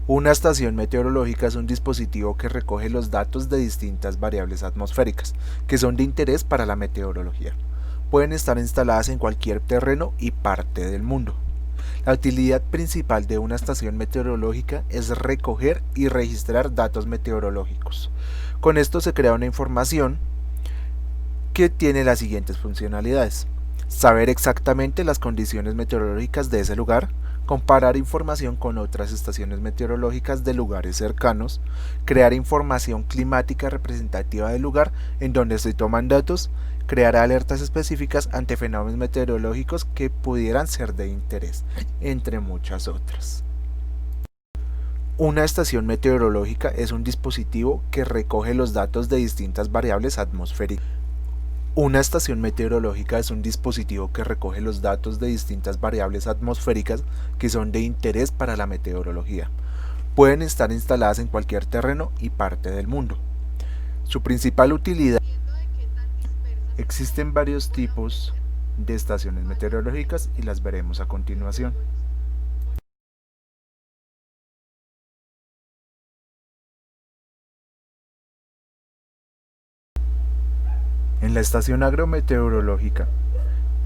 Una estación meteorológica es un dispositivo que recoge los datos de distintas variables atmosféricas que son de interés para la meteorología. Pueden estar instaladas en cualquier terreno y parte del mundo. La utilidad principal de una estación meteorológica es recoger y registrar datos meteorológicos. Con esto se crea una información que tiene las siguientes funcionalidades: saber exactamente las condiciones meteorológicas de ese lugar, comparar información con otras estaciones meteorológicas de lugares cercanos, crear información climática representativa del lugar en donde se toman datos, crear alertas específicas ante fenómenos meteorológicos que pudieran ser de interés, entre muchas otras. Una estación meteorológica es un dispositivo que recoge los datos de distintas variables atmosféricas. Una estación meteorológica es un dispositivo que recoge los datos de distintas variables atmosféricas que son de interés para la meteorología. Pueden estar instaladas en cualquier terreno y parte del mundo. Su principal utilidad. Existen varios tipos de estaciones meteorológicas y las veremos a continuación. En la estación agrometeorológica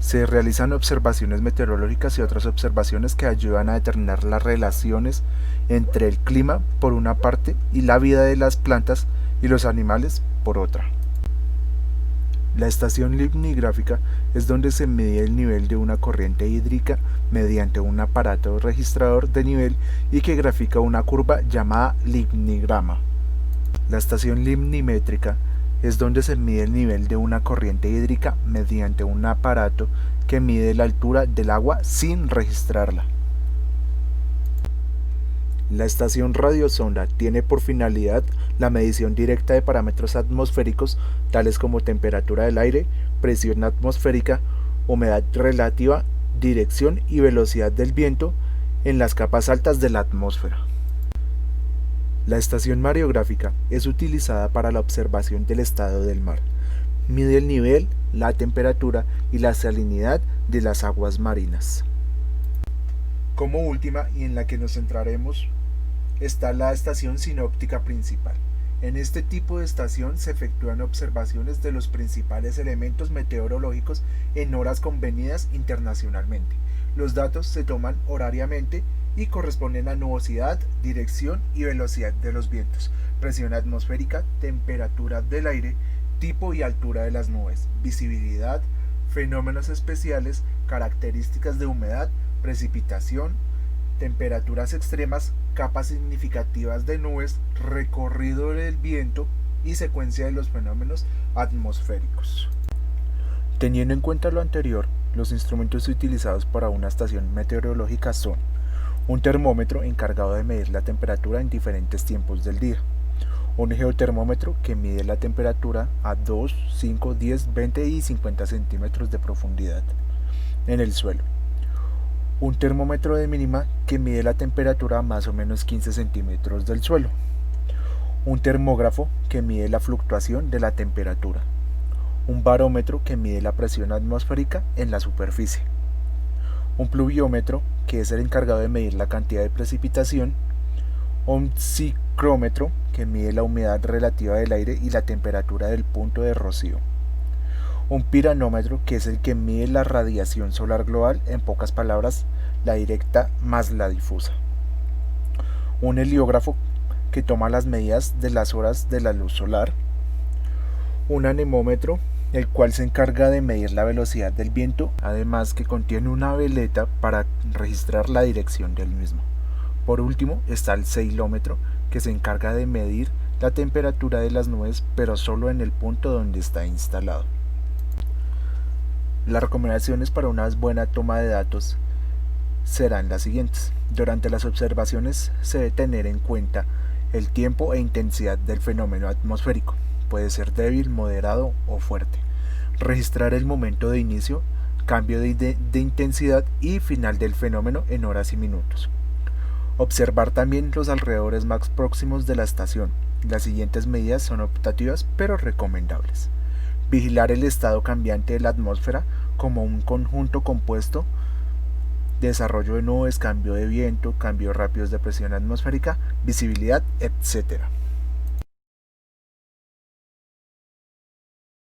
se realizan observaciones meteorológicas y otras observaciones que ayudan a determinar las relaciones entre el clima por una parte y la vida de las plantas y los animales por otra. La estación limnigráfica es donde se mide el nivel de una corriente hídrica mediante un aparato registrador de nivel y que grafica una curva llamada limnigrama. La estación limnimétrica es donde se mide el nivel de una corriente hídrica mediante un aparato que mide la altura del agua sin registrarla. La estación radiosonda tiene por finalidad la medición directa de parámetros atmosféricos tales como temperatura del aire, presión atmosférica, humedad relativa, dirección y velocidad del viento en las capas altas de la atmósfera. La estación mareográfica es utilizada para la observación del estado del mar. Mide el nivel, la temperatura y la salinidad de las aguas marinas. Como última, y en la que nos centraremos, está la estación sinóptica principal. En este tipo de estación se efectúan observaciones de los principales elementos meteorológicos en horas convenidas internacionalmente. Los datos se toman horariamente y corresponden a nubosidad, dirección y velocidad de los vientos, presión atmosférica, temperatura del aire, tipo y altura de las nubes, visibilidad, fenómenos especiales, características de humedad, precipitación, temperaturas extremas, capas significativas de nubes, recorrido del viento y secuencia de los fenómenos atmosféricos. Teniendo en cuenta lo anterior, los instrumentos utilizados para una estación meteorológica son un termómetro encargado de medir la temperatura en diferentes tiempos del día, un geotermómetro que mide la temperatura a 2, 5, 10, 20 y 50 centímetros de profundidad en el suelo, un termómetro de mínima que mide la temperatura a más o menos 15 centímetros del suelo, un termógrafo que mide la fluctuación de la temperatura, un barómetro que mide la presión atmosférica en la superficie, un pluviómetro que es el encargado de medir la cantidad de precipitación, un psicrómetro que mide la humedad relativa del aire y la temperatura del punto de rocío, un piranómetro que es el que mide la radiación solar global, en pocas palabras, la directa más la difusa, un heliógrafo que toma las medidas de las horas de la luz solar, un anemómetro el cual se encarga de medir la velocidad del viento, además que contiene una veleta para registrar la dirección del mismo. Por último está el ceilómetro, que se encarga de medir la temperatura de las nubes, pero solo en el punto donde está instalado. Las recomendaciones para una buena toma de datos serán las siguientes. Durante las observaciones se debe tener en cuenta el tiempo e intensidad del fenómeno atmosférico. Puede ser débil, moderado o fuerte. Registrar el momento de inicio, cambio de intensidad y final del fenómeno en horas y minutos. Observar también los alrededores más próximos de la estación. Las siguientes medidas son optativas pero recomendables. Vigilar el estado cambiante de la atmósfera como un conjunto compuesto desarrollo de nubes, cambio de viento, cambios rápidos de presión atmosférica, visibilidad, etc.